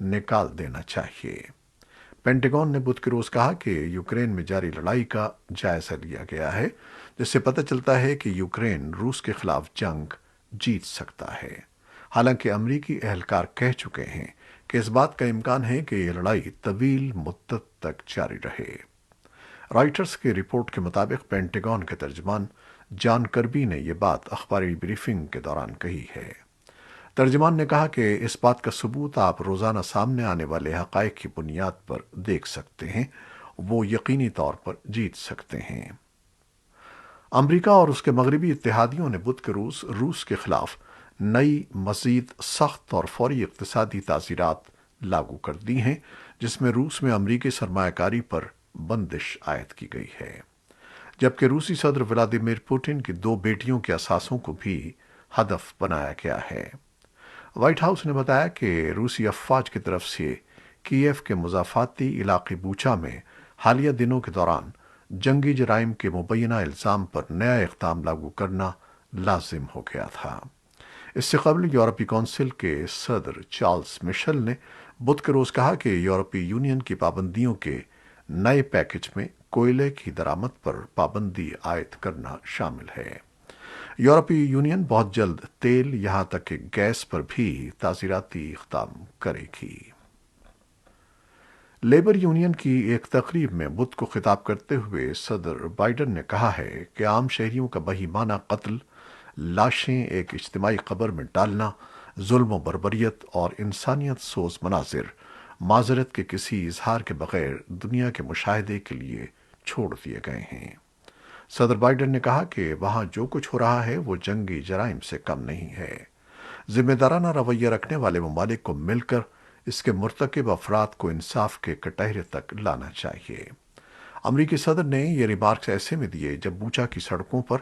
نکال دینا چاہیے۔ پینٹاگون نے بدھ کے روز کہا کہ یوکرین میں جاری لڑائی کا جائزہ لیا گیا ہے، جس سے پتہ چلتا ہے کہ یوکرین روس کے خلاف جنگ جیت سکتا ہے۔ حالانکہ امریکی اہلکار کہہ چکے ہیں کہ اس بات کا امکان ہے کہ یہ لڑائی طویل مدت تک جاری رہے۔ رائٹرز کی رپورٹ کے مطابق پینٹاگون کے ترجمان جان کربی نے یہ بات اخباری بریفنگ کے دوران کہی ہے۔ ترجمان نے کہا کہ اس بات کا ثبوت آپ روزانہ سامنے آنے والے حقائق کی بنیاد پر دیکھ سکتے ہیں، وہ یقینی طور پر جیت سکتے ہیں۔ امریکہ اور اس کے مغربی اتحادیوں نے بدھ کے روز روس کے خلاف نئی مزید سخت اور فوری اقتصادی تعزیرات لاگو کر دی ہیں، جس میں روس میں امریکی سرمایہ کاری پر بندش عائد کی گئی ہے، جبکہ روسی صدر ولادیمیر پوٹن کی 2 بیٹیوں کے اثاثوں کو بھی ہدف بنایا گیا ہے۔ وائٹ ہاؤس نے بتایا کہ روسی افواج کی طرف سے کیف کے مضافاتی علاقے بوچا میں حالیہ دنوں کے دوران جنگی جرائم کے مبینہ الزام پر نیا اقدام لاگو کرنا لازم ہو گیا تھا۔ اس سے قبل یورپی کونسل کے صدر چارلز مشل نے بدھ کے روز کہا کہ یورپی یونین کی پابندیوں کے نئے پیکج میں کوئلے کی درآمد پر پابندی عائد کرنا شامل ہے۔ یورپی یونین بہت جلد تیل یہاں تک کہ گیس پر بھی تعزیراتی اقدام کرے گی۔ لیبر یونین کی ایک تقریب میں بدھ کو خطاب کرتے ہوئے صدر بائیڈن نے کہا ہے کہ عام شہریوں کا بہیمانہ قتل، لاشیں ایک اجتماعی قبر میں ڈالنا، ظلم و بربریت اور انسانیت سوز مناظر معذرت کے کسی اظہار کے بغیر دنیا کے مشاہدے کے لیے چھوڑ دیے گئے ہیں۔ صدر بائیڈن نے کہا کہ وہاں جو کچھ ہو رہا ہے وہ جنگی جرائم سے کم نہیں ہے۔ ذمہ دارانہ رویہ رکھنے والے ممالک کو مل کر اس کے مرتکب افراد کو انصاف کے کٹہرے تک لانا چاہیے۔ امریکی صدر نے یہ ریمارکس ایسے میں دیے جب بوچا کی سڑکوں پر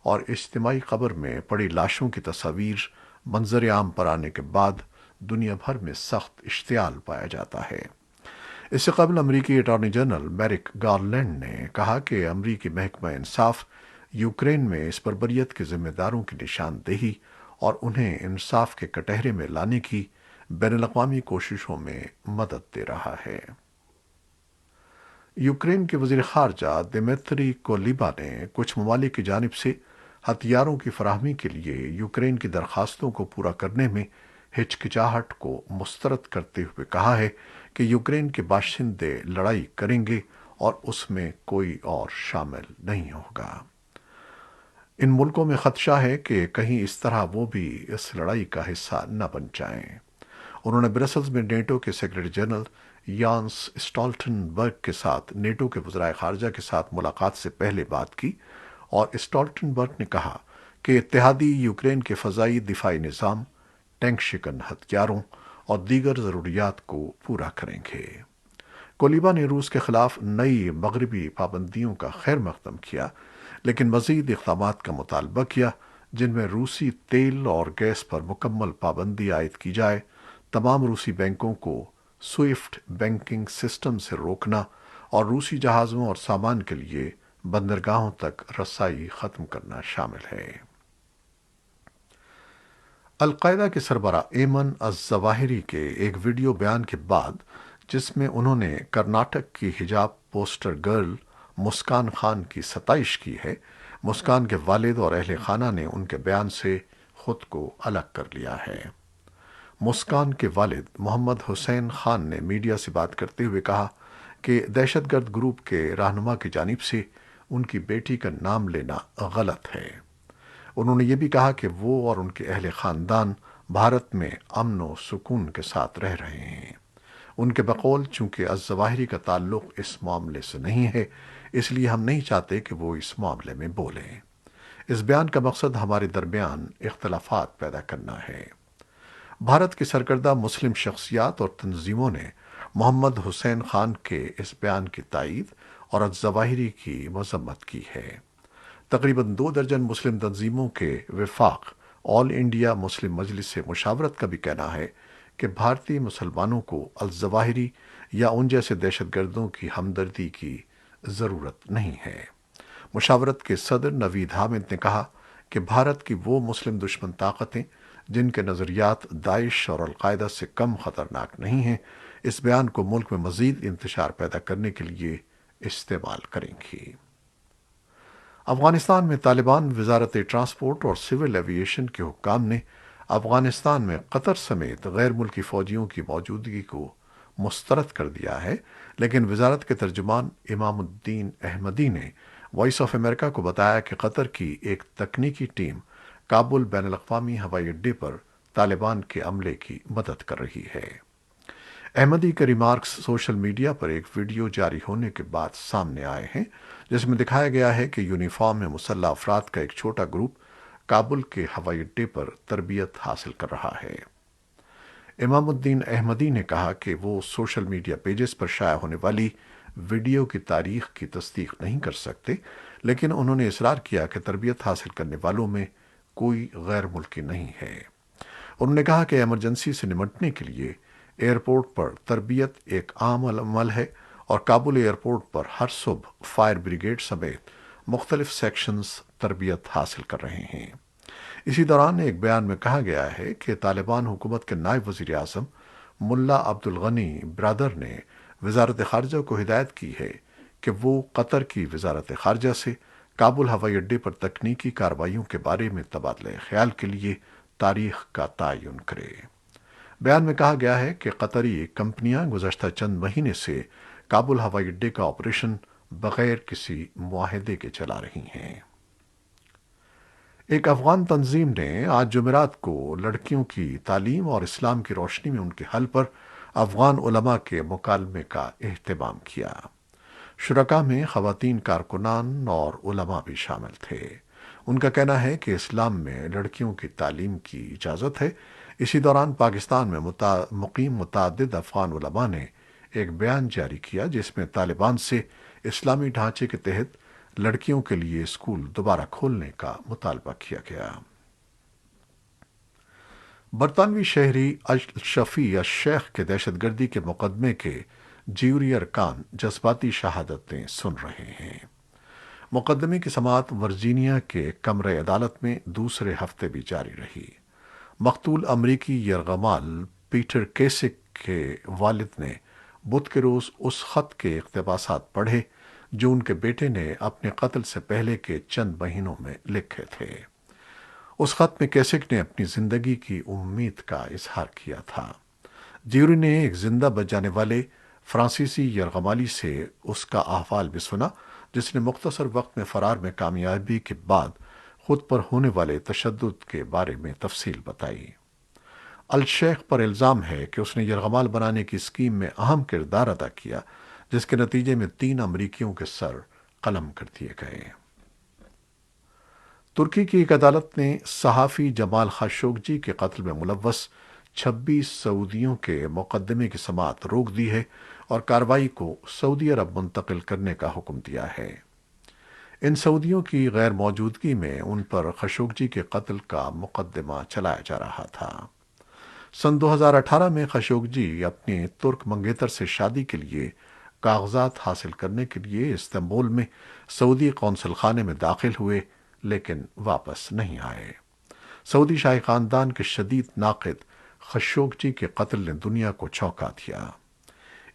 اور اجتماعی قبر میں پڑی لاشوں کی تصاویر منظر عام پر آنے کے بعد دنیا بھر میں سخت اشتعال پایا جاتا ہے۔ اس سے قبل امریکی اٹارنی جنرل میرک گارلینڈ نے کہا کہ امریکی محکمہ انصاف یوکرین میں اس بربریت کے ذمہ داروں کی نشاندہی اور انہیں انصاف کے کٹہرے میں لانے کی بین الاقوامی کوششوں میں مدد دے رہا ہے۔ یوکرین کے وزیر خارجہ دمیتری کولیبا نے کچھ ممالک کی جانب سے ہتھیاروں کی فراہمی کے لیے یوکرین کی درخواستوں کو پورا کرنے میں ہچکچاہٹ کو مسترد کرتے ہوئے کہا ہے کہ یوکرین کے باشندے لڑائی کریں گے اور اس میں کوئی اور شامل نہیں ہوگا۔ ان ملکوں میں خدشہ ہے کہ کہیں اس طرح وہ بھی اس لڑائی کا حصہ نہ بن جائیں۔ انہوں نے برسلز میں نیٹو کے سیکرٹری جنرل یانس اسٹالٹنبرگ کے ساتھ نیٹو کے وزرائے خارجہ کے ساتھ ملاقات سے پہلے بات کی، اور اسٹالٹنبرگ نے کہا کہ اتحادی یوکرین کے فضائی دفاعی نظام، ٹینک شکن ہتھیاروں اور دیگر ضروریات کو پورا کریں گے۔ کولیبا نے روس کے خلاف نئی مغربی پابندیوں کا خیر مقدم کیا، لیکن مزید اقدامات کا مطالبہ کیا جن میں روسی تیل اور گیس پر مکمل پابندی عائد کی جائے، تمام روسی بینکوں کو سوئفٹ بینکنگ سسٹم سے روکنا اور روسی جہازوں اور سامان کے لیے بندرگاہوں تک رسائی ختم کرنا شامل ہے۔ القاعدہ کے سربراہ ایمن الظواہری کے ایک ویڈیو بیان کے بعد جس میں انہوں نے کرناٹک کی حجاب پوسٹر گرل مسکان خان کی ستائش کی ہے، مسکان کے والد اور اہل خانہ نے ان کے بیان سے خود کو الگ کر لیا ہے۔ مسکان کے والد محمد حسین خان نے میڈیا سے بات کرتے ہوئے کہا کہ دہشت گرد گروپ کے رہنما کی جانب سے ان کی بیٹی کا نام لینا غلط ہے۔ انہوں نے یہ بھی کہا کہ وہ اور ان کے اہل خاندان بھارت میں امن و سکون کے ساتھ رہ رہے ہیں۔ ان کے بقول چونکہ الظواہری کا تعلق اس معاملے سے نہیں ہے، اس لیے ہم نہیں چاہتے کہ وہ اس معاملے میں بولیں۔ اس بیان کا مقصد ہمارے درمیان اختلافات پیدا کرنا ہے۔ بھارت کی سرکردہ مسلم شخصیات اور تنظیموں نے محمد حسین خان کے اس بیان کی تائید اور الظواہری کی مذمت کی ہے۔ تقریباً 2 درجن مسلم تنظیموں کے وفاق آل انڈیا مسلم مجلس سے مشاورت کا بھی کہنا ہے کہ بھارتی مسلمانوں کو الظواہری یا ان جیسے دہشت گردوں کی ہمدردی کی ضرورت نہیں ہے۔ مشاورت کے صدر نوید حامد نے کہا کہ بھارت کی وہ مسلم دشمن طاقتیں جن کے نظریات داعش اور القاعدہ سے کم خطرناک نہیں ہیں، اس بیان کو ملک میں مزید انتشار پیدا کرنے کے لیے استعمال کریں گی۔ افغانستان میں طالبان وزارت ٹرانسپورٹ اور سول ایوییشن کے حکام نے افغانستان میں قطر سمیت غیر ملکی فوجیوں کی موجودگی کو مسترد کر دیا ہے، لیکن وزارت کے ترجمان امام الدین احمدی نے وائس آف امریکہ کو بتایا کہ قطر کی ایک تکنیکی ٹیم کابل بین الاقوامی ہوائی اڈے پر طالبان کے عملے کی مدد کر رہی ہے۔ احمدی کے ریمارکس سوشل میڈیا پر ایک ویڈیو جاری ہونے کے بعد سامنے آئے ہیں، جس میں دکھایا گیا ہے کہ یونیفارم میں مسلح افراد کا ایک چھوٹا گروپ کابل کے ہوائی اڈے پر تربیت حاصل کر رہا ہے۔ امام الدین احمدی نے کہا کہ وہ سوشل میڈیا پیجز پر شائع ہونے والی ویڈیو کی تاریخ کی تصدیق نہیں کر سکتے، لیکن انہوں نے اصرار کیا کہ تربیت حاصل کرنے والوں میں کوئی غیر ملکی نہیں ہے۔ انہوں نے کہا کہ ایمرجنسی سے نمٹنے کے لیے ایئرپورٹ پر تربیت ایک عام عمل ہے اور کابل ایئرپورٹ پر ہر صبح فائر بریگیڈ سمیت مختلف سیکشنز تربیت حاصل کر رہے ہیں۔ اسی دوران ایک بیان میں کہا گیا ہے کہ طالبان حکومت کے نائب وزیر اعظم ملا عبد الغنی برادر نے وزارت خارجہ کو ہدایت کی ہے کہ وہ قطر کی وزارت خارجہ سے کابل ہوائی اڈے پر تکنیکی کارروائیوں کے بارے میں تبادلہ خیال کے لیے تاریخ کا تعین کرے۔ بیان میں کہا گیا ہے کہ قطری کمپنیاں گزشتہ چند مہینے سے کابل ہوائی اڈے کا آپریشن بغیر کسی معاہدے کے چلا رہی ہیں۔ ایک افغان تنظیم نے آج جمعرات کو لڑکیوں کی تعلیم اور اسلام کی روشنی میں ان کے حل پر افغان علماء کے مکالمے کا اہتمام کیا۔ شرکاء میں خواتین کارکنان اور علماء بھی شامل تھے۔ ان کا کہنا ہے کہ اسلام میں لڑکیوں کی تعلیم کی اجازت ہے۔ اسی دوران پاکستان میں مقیم متعدد افغان علماء نے ایک بیان جاری کیا جس میں طالبان سے اسلامی ڈھانچے کے تحت لڑکیوں کے لیے اسکول دوبارہ کھولنے کا مطالبہ کیا گیا۔ برطانوی شہری الشفیع الشیخ کے دہشت گردی کے مقدمے کے جیوری ارکان جذباتی شہادتیں سن رہے ہیں۔ مقدمے کی سماعت ورجینیا کے کمرہ عدالت میں دوسرے ہفتے بھی جاری رہی۔ مقتول امریکی یرغمال پیٹر کیسک کے والد نے بدھ کے روز اس خط کے اقتباسات پڑھے جو ان کے بیٹے نے اپنے قتل سے پہلے کے چند مہینوں میں لکھے تھے۔ اس خط میں کیسک نے اپنی زندگی کی امید کا اظہار کیا تھا۔ جیوری نے ایک زندہ بچ جانے والے فرانسیسی یرغمالی سے اس کا احوال بھی سنا، جس نے مختصر وقت میں فرار میں کامیابی کے بعد خود پر ہونے والے تشدد کے بارے میں تفصیل بتائی۔ الشیخ پر الزام ہے کہ اس نے یرغمال بنانے کی اسکیم میں اہم کردار ادا کیا، جس کے نتیجے میں 3 امریکیوں کے سر قلم کر دیے گئے۔ ترکی کی ایک عدالت نے صحافی جمال خاشقجی کے قتل میں ملوث 26 سعودیوں کے مقدمے کی سماعت روک دی ہے اور کارروائی کو سعودی عرب منتقل کرنے کا حکم دیا ہے۔ ان سعودیوں کی غیر موجودگی میں ان پر خاشقجی کے قتل کا مقدمہ چلایا جا رہا تھا۔ سن 2018 میں خاشقجی اپنی ترک منگیتر سے شادی کے لیے کاغذات حاصل کرنے کے لیے استنبول میں سعودی قونصل خانے میں داخل ہوئے لیکن واپس نہیں آئے۔ سعودی شاہی خاندان کے شدید ناقد خاشقجی کے قتل نے دنیا کو چونکا دیا۔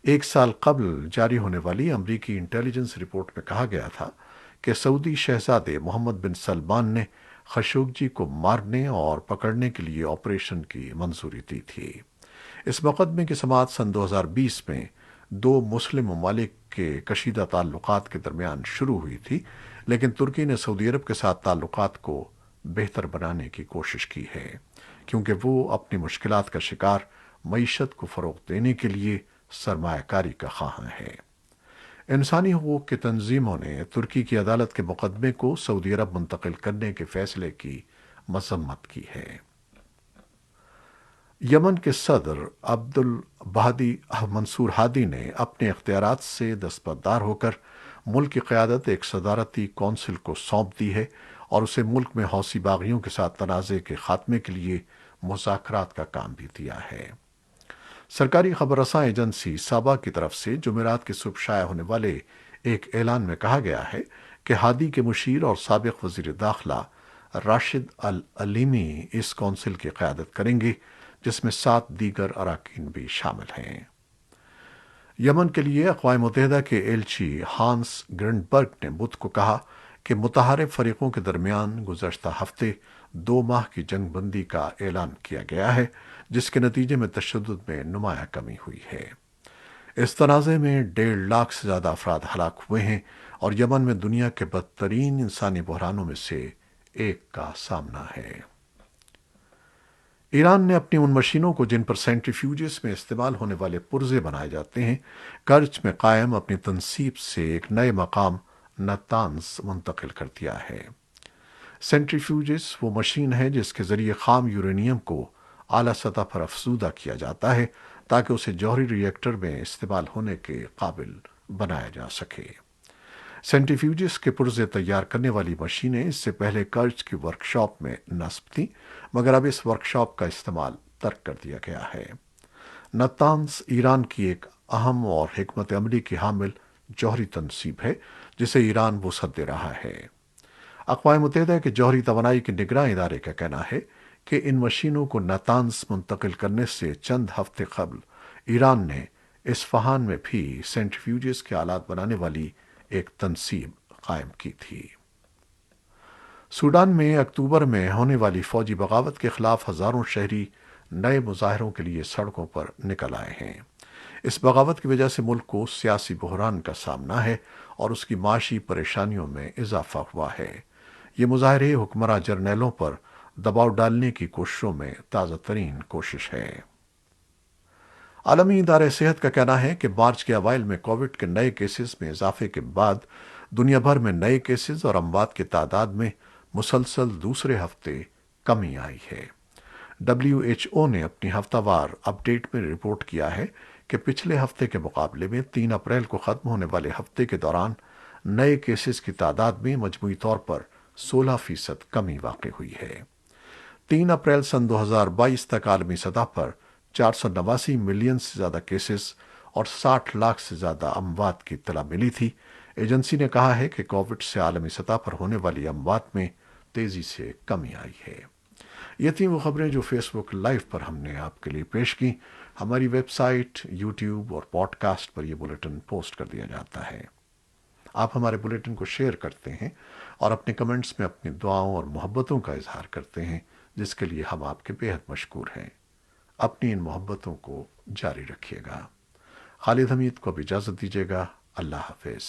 1 سال قبل جاری ہونے والی امریکی انٹیلیجنس رپورٹ میں کہا گیا تھا کہ سعودی شہزادے محمد بن سلمان نے خاشقجی کو مارنے اور پکڑنے کے لیے آپریشن کی منظوری دی تھی۔ اس مقدمے کی سماعت سن 2020 میں 2 مسلم ممالک کے کشیدہ تعلقات کے درمیان شروع ہوئی تھی، لیکن ترکی نے سعودی عرب کے ساتھ تعلقات کو بہتر بنانے کی کوشش کی ہے، کیونکہ وہ اپنی مشکلات کا شکار معیشت کو فروغ دینے کے لیے سرمایہ کاری کا خواہاں ہے۔ انسانی حقوق کی تنظیموں نے ترکی کی عدالت کے مقدمے کو سعودی عرب منتقل کرنے کے فیصلے کی مذمت کی ہے۔ یمن کے صدر عبد الباہی منصور ہادی نے اپنے اختیارات سے دستبردار ہو کر ملک کی قیادت ایک صدارتی کونسل کو سونپ دی ہے اور اسے ملک میں حوثی باغیوں کے ساتھ تنازع کے خاتمے کے لیے مذاکرات کا کام بھی دیا ہے۔ سرکاری خبر رساں ایجنسی سابا کی طرف سے جمعرات کی صبح شائع ہونے والے ایک اعلان میں کہا گیا ہے کہ ہادی کے مشیر اور سابق وزیر داخلہ راشد العلیمی اس کونسل کی قیادت کریں گے، جس میں 7 دیگر اراکین بھی شامل ہیں۔ یمن کے لیے اقوام متحدہ کے ایلچی ہانس گرنڈبرگ نے بدھ کو کہا کہ متحارب فریقوں کے درمیان گزشتہ ہفتے 2 ماہ کی جنگ بندی کا اعلان کیا گیا ہے، جس کے نتیجے میں تشدد میں نمایاں کمی ہوئی ہے۔ اس تنازع میں 1.5 لاکھ سے زیادہ افراد ہلاک ہوئے ہیں اور یمن میں دنیا کے بدترین انسانی بحرانوں میں سے ایک کا سامنا ہے۔ ایران نے اپنی ان مشینوں کو جن پر سینٹریفیوجز میں استعمال ہونے والے پرزے بنائے جاتے ہیں، کرچ میں قائم اپنی تنصیب سے ایک نئے مقام نتانز منتقل کر دیا ہے۔ سینٹریفیوجز وہ مشین ہے جس کے ذریعے خام یورینیم کو اعلیٰ سطح پر افزودہ کیا جاتا ہے تاکہ اسے جوہری ری ایکٹر میں استعمال ہونے کے قابل بنایا جا سکے۔ سینٹریفیوجز کے پرزے تیار کرنے والی مشینیں اس سے پہلے کرچ کی ورکشاپ میں نصب تھیں، مگر اب اس ورکشاپ کا استعمال ترک کر دیا گیا ہے۔ نتانز ایران کی ایک اہم اور حکمت عملی کی حامل جوہری تنصیب ہے جسے ایران وسعت دے رہا ہے۔ اقوام متحدہ کے جوہری توانائی کے نگراں ادارے کا کہنا ہے کہ ان مشینوں کو نتانز منتقل کرنے سے چند ہفتے قبل ایران نے اصفہان میں بھی سینٹریفیوجز کے آلات بنانے والی ایک تنصیب قائم کی تھی۔ سوڈان میں اکتوبر میں ہونے والی فوجی بغاوت کے خلاف ہزاروں شہری نئے مظاہروں کے لیے سڑکوں پر نکل آئے ہیں۔ اس بغاوت کی وجہ سے ملک کو سیاسی بحران کا سامنا ہے اور اس کی معاشی پریشانیوں میں اضافہ ہوا ہے۔ یہ مظاہرے حکمراں جرنیلوں پر دباؤ ڈالنے کی کوششوں میں تازہ ترین کوشش ہے۔ عالمی ادارہ صحت کا کہنا ہے کہ مارچ کے اوائل میں کووڈ کے نئے کیسز میں اضافے کے بعد دنیا بھر میں نئے کیسز اور اموات کی تعداد میں مسلسل دوسرے ہفتے کمی آئی ہے۔ WHO نے اپنی ہفتہ وار اپ ڈیٹ میں رپورٹ کیا ہے کہ پچھلے ہفتے کے مقابلے میں 3 اپریل کو ختم ہونے والے ہفتے کے دوران نئے کیسز کی تعداد میں مجموعی طور پر 16% کمی واقع ہوئی ہے۔ 3 اپریل سن 2022 تک عالمی سطح پر 489 ملین سے زیادہ کیسز اور 60 لاکھ سے زیادہ اموات کی اطلاع ملی تھی۔ ایجنسی نے کہا ہے کہ کووڈ سے عالمی سطح پر ہونے والی اموات میں تیزی سے کمی آئی ہے۔ یہ تھیں وہ خبریں جو فیس بک لائیو پر ہم نے آپ کے لیے پیش کی۔ ہماری ویب سائٹ، یوٹیوب اور پوڈ کاسٹ پر یہ بلیٹن پوسٹ کر دیا جاتا ہے۔ آپ ہمارے بلیٹن کو شیئر کرتے ہیں اور اپنے کمنٹس میں اپنی دعاؤں اور محبتوں کا اظہار کرتے ہیں، جس کے لیے ہم آپ کے بےحد مشکور ہیں۔ اپنی ان محبتوں کو جاری رکھیے گا۔ خالد حمید کو اب اجازت دیجیے گا۔ اللہ حافظ۔